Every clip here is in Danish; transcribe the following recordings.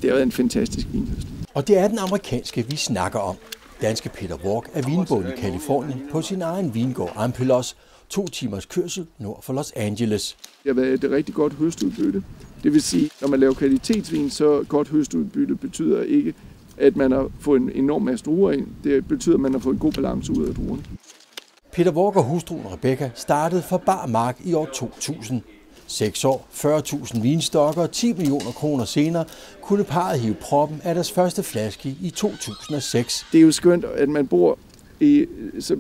det har været en fantastisk vinhøst. Og det er den amerikanske, vi snakker om. Danske Peter Walk er vinbonde i Californien på sin egen vingård Ampelos, 2 timers kørsel nord for Los Angeles. Det har været et rigtig godt høstudbytte. Det vil sige, når man laver kvalitetsvin, så godt høstudbytte betyder ikke, at man har fået en enorm masse druer ind. Det betyder, at man har fået en god balance ud af druerne. Peter Walk og hustruen Rebecca startede for bar mark i år 2000. 6 år, 40.000 vinstokker og 10 millioner kroner senere kunne parret hive proppen af deres første flaske i 2006. Det er jo skønt, at man bor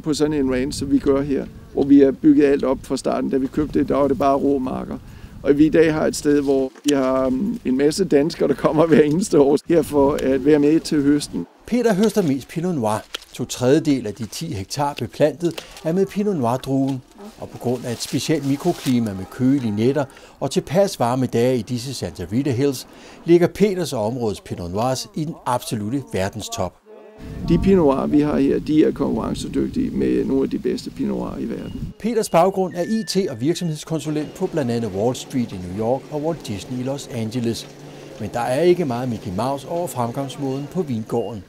på sådan en range, som vi gør her, hvor vi har bygget alt op fra starten. Da vi købte det, der var det bare rå marker. Og vi i dag har et sted, hvor vi har en masse danskere, der kommer hver eneste år her for at være med til høsten. Peter høster mest Pinot Noir. 2/3 af de 10 hektar beplantet er med Pinot Noir-druen. Og på grund af et specielt mikroklima med kølige nætter og tilpas varme dage i disse Santa Rita Hills, ligger Peters og områdets Pinot Noirs i den absolute verdenstop. De Pinot Noir, vi har her, de er konkurrencedygtige med nogle af de bedste Pinot Noir i verden. Peters baggrund er IT- og virksomhedskonsulent på blandt andet Wall Street i New York og Walt Disney i Los Angeles. Men der er ikke meget Mickey Mouse over fremgangsmåden på vingården.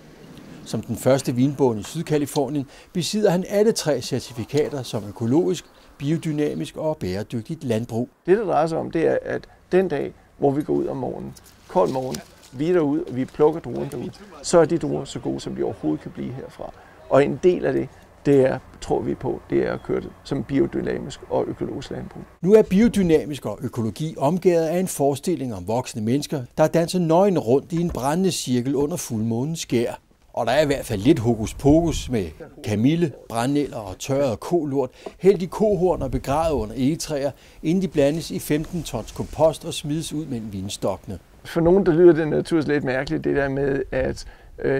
Som den første vinbonde i Sydkalifornien besidder han alle 3 certifikater som økologisk, biodynamisk og bæredygtigt landbrug. Det, der drejer sig om, det er, at den dag, hvor vi går ud om morgenen, kold morgen, vi er derude, og vi plukker druerne derude, så er de druer så gode, som de overhovedet kan blive herfra. Og en del af det er, tror vi på, det er at køre det som biodynamisk og økologisk landbrug. Nu er biodynamisk og økologi omgivet af en forestilling om voksne mennesker, der danser nøgne rundt i en brændende cirkel under fuldmånens skær. Og der er i hvert fald lidt hokus pokus med kamille, brændenælder og tørret kolort, hældt i kohorn og begravet under egetræer, inden de blandes i 15 tons kompost og smides ud mellem vinstokkene. For nogen, der lyder det naturligvis lidt mærkeligt, det der med, at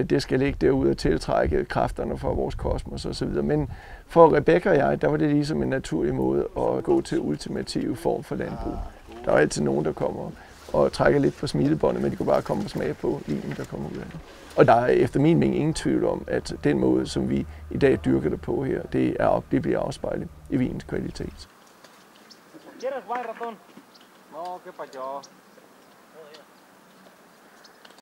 det skal ligge derude og tiltrække kræfterne fra vores kosmos osv. Men for Rebecca og jeg, der var det ligesom en naturlig måde at gå til ultimative form for landbrug. Der er altid nogen, der kommer og trækker lidt på smilebåndet, men de kan bare komme og smage på vinen, der kommer ud af det. Og der er efter min mening ingen tvivl om, at den måde, som vi i dag dyrker det på her, det bliver afspejlet i vinens kvalitet.